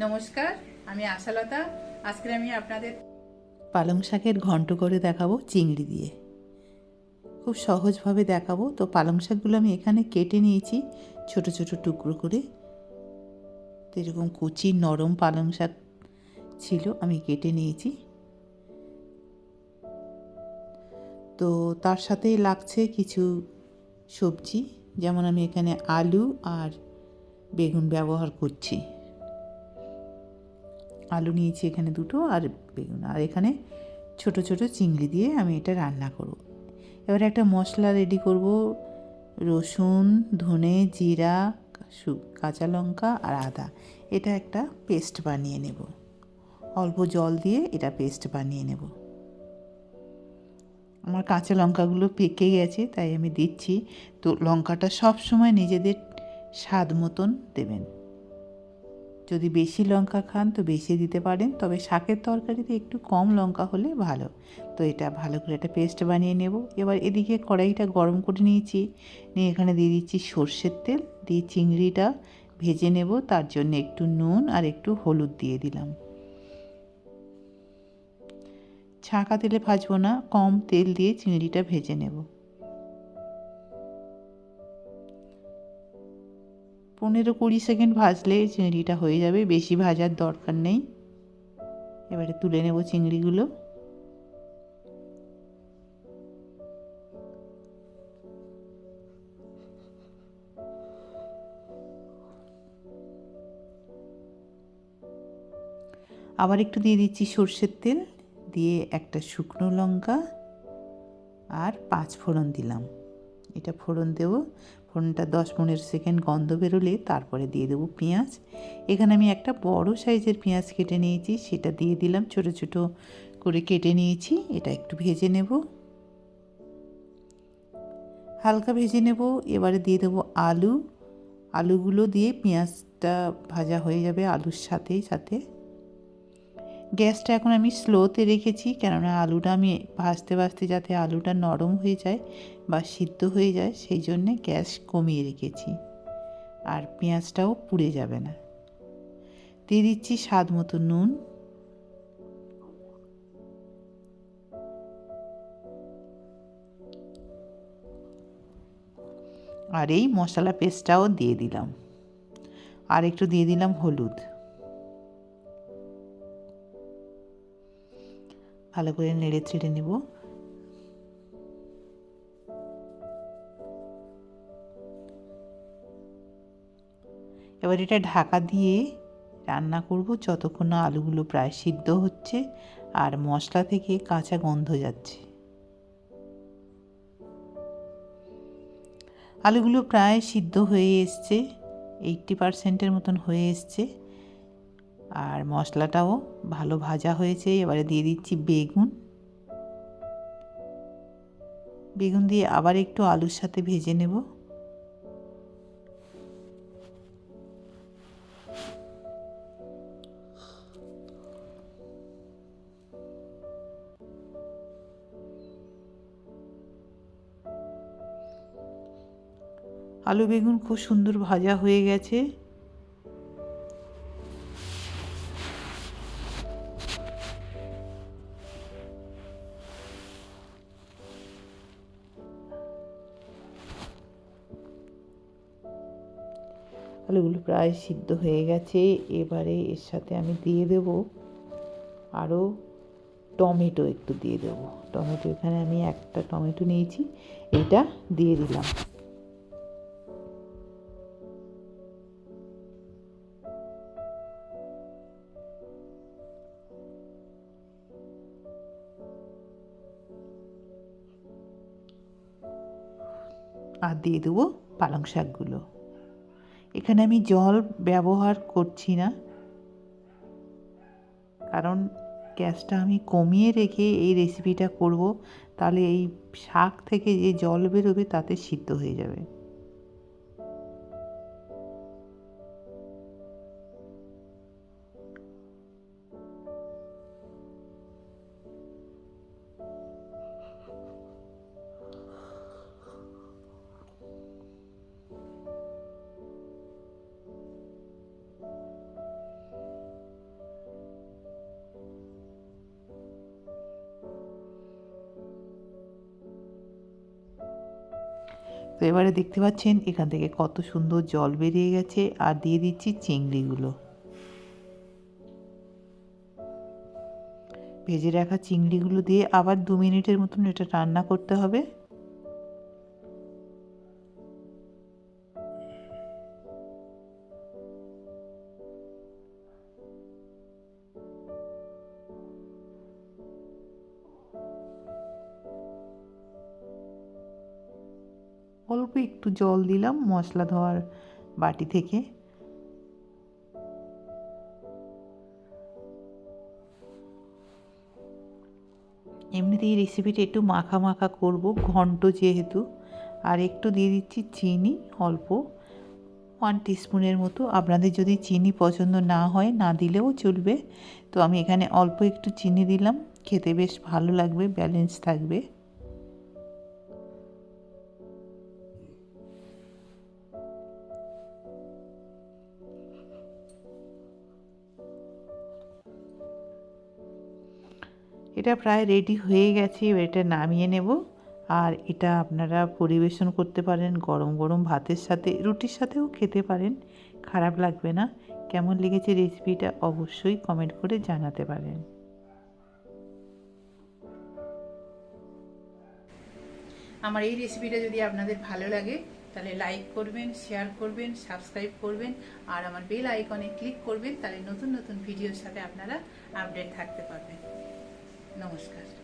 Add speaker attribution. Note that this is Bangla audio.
Speaker 1: নমস্কার, আমি আশালতা। আজকে আমি আপনাদের
Speaker 2: পালং শাকের ঘন্ট করে দেখাবো চিংড়ি দিয়ে। খুব সহজভাবে দেখাবো। তো পালং শাকগুলো আমি এখানে কেটে নিয়েছি ছোট ছোট টুকরো করে। তো এরকম কুচি নরম পালং শাক ছিল, আমি কেটে নিয়েছি। তো তার সাথে লাগছে কিছু সবজি, যেমন আমি এখানে আলু আর বেগুন ব্যবহার করছি। আলু নিয়েছি এখানে দুটো, আর বেগুন, আর এখানে ছোট ছোট চিংড়ি দিয়ে আমি এটা রান্না করব। এবারে একটা মশলা রেডি করব। রসুন, ধনে, জিরা, কাঁচা লঙ্কা আর আদা, এটা একটা পেস্ট বানিয়ে নেব। অল্প জল দিয়ে এটা পেস্ট বানিয়ে নেব। আমার কাঁচা লঙ্কাগুলো পেকে গেছে, তাই আমি দিচ্ছি। তো লঙ্কাটা সব সময় নিজেদের স্বাদ মতন দেবেন। যদি বেশি লঙ্কা খান তো বেশি দিতে পারেন, তবে শাকের তরকারিতে একটু কম লঙ্কা হলে ভালো। তো এটা ভালো করে একটা পেস্ট বানিয়ে নেব। এবার এদিকে কড়াইটা গরম করে নিয়েছি, নিয়ে এখানে দিয়ে দিচ্ছি সর্ষের তেল, দিয়ে চিংড়িটা ভেজে নেব। তার জন্য একটু নুন আর একটু হলুদ দিয়ে দিলাম। ছাঁকা তেলে ভাজবো না, কম তেল দিয়ে চিংড়িটা ভেজে নেব। 15-20 সেকেন্ড ভাজলে চিংড়িটা হয়ে যাবে, বেশি ভাজার দরকার নেই। এবারে তুলে নেব চিংড়িগুলো। আবার একটু দিয়ে দিচ্ছি সর্ষের তেল, দিয়ে একটা শুকনো লঙ্কা আর 5 ফোড়ন দিলাম। এটা ফোড়ন দেব। ফোড়নটা 10-15 সেকেন্ড গন্ধ বেরোলে তারপরে দিয়ে দেবো পেঁয়াজ। এখানে আমি একটা বড় সাইজের পেঁয়াজ কেটে নিয়েছি, সেটা দিয়ে দিলাম। ছোট ছোট করে কেটে নিয়েছি। এটা একটু ভেজে নেব, হালকা ভেজে নেব। এবারে দিয়ে দেবো আলু। আলুগুলো দিয়ে পেঁয়াজটা ভাজা হয়ে যাবে আলুর সাথে সাথে। গ্যাসটা এখন আমি স্লোতে রেখেছি, কেননা আলুটা আমি ভাজতে ভাজতে যাতে আলুটা নরম হয়ে যায় বা সিদ্ধ হয়ে যায়, সেই জন্যে গ্যাস কমিয়ে রেখেছি। আর পেঁয়াজটাও পুড়ে যাবে না। দিয়ে দিচ্ছি স্বাদ মতো নুন। আর এই মশলা পেস্টটাও দিয়ে দিলাম। আর একটু দিয়ে দিলাম হলুদ। ভালো করে নেড়ে চেড়ে নেব। এবার এটা ঢাকা দিয়ে রান্না করব যতক্ষণ না আলুগুলো প্রায় সিদ্ধ হচ্ছে আর মশলা থেকে কাঁচা গন্ধ যাচ্ছে। আলুগুলো প্রায় সিদ্ধ হয়ে এসছে, 80% মতন হয়ে এসছে, আর মশলাটাও ভালো ভাজা হয়েছে। এবারে দিয়ে দিচ্ছি বেগুন। বেগুন দিয়ে আবার একটু আলুর সাথে ভেজে নেব। আলু বেগুন খুব সুন্দর ভাজা হয়ে গেছে। আলুগুলো প্রায় সিদ্ধ হয়ে গেছে। এবারে এর সাথে আমি দিয়ে দেব আরও টমেটো, একটু দিয়ে দেবো টমেটো। এখানে আমি একটা টমেটো নিয়েছি, এটা দিয়ে দিলাম। আর দিয়ে দেবো পালং শাকগুলো। এখানে আমি জল ব্যবহার করছি না, কারণ গ্যাসটা আমি কমিয়ে রেখে এই রেসিপিটা করব। তাহলে এই শাক থেকে যে জল বেরোবে তাতে সিদ্ধ হয়ে যাবে। তো এবারে দেখতে পাচ্ছেন এখান থেকে কত সুন্দর জল বেরিয়ে গেছে, আর দিয়ে দিচ্ছি চিংড়িগুলো। ভেজে রাখা চিংড়িগুলো দিয়ে আবার 2 মিনিটের মতন এটা রান্না করতে হবে। অল্প একটু জল দিলাম মশলা ধোয়ার বাটি থেকে। এমনিতেই এই রেসিপিটা একটু মাখা মাখা করব, ঘন্ট যেহেতু। আর একটু দিয়ে দিচ্ছি চিনি, অল্প 1 টিস্পুনের মতো। আপনাদের যদি চিনি পছন্দ না হয় না দিলেও চলবে, তো আমি এখানে অল্প একটু চিনি দিলাম, খেতে বেশ ভালো লাগবে, ব্যালেন্স থাকবে। এটা প্রায় রেডি হয়ে গেছে, এবার এটা নামিয়ে নেব। আর এটা আপনারা পরিবেশন করতে পারেন গরম গরম ভাতের সাথে, রুটির সাথেও খেতে পারেন, খারাপ লাগবে না। কেমন লেগেছে রেসিপিটা অবশ্যই কমেন্ট করে জানাতে পারেন।
Speaker 1: আমার এই রেসিপিটা যদি আপনাদের ভালো লাগে তাহলে লাইক করবেন, শেয়ার করবেন, সাবস্ক্রাইব করবেন, আর আমার বেল আইকনে ক্লিক করবেন, তাহলে নতুন নতুন ভিডিওর সাথে আপনারা আপডেট থাকতে পারবেন। নমস্কার।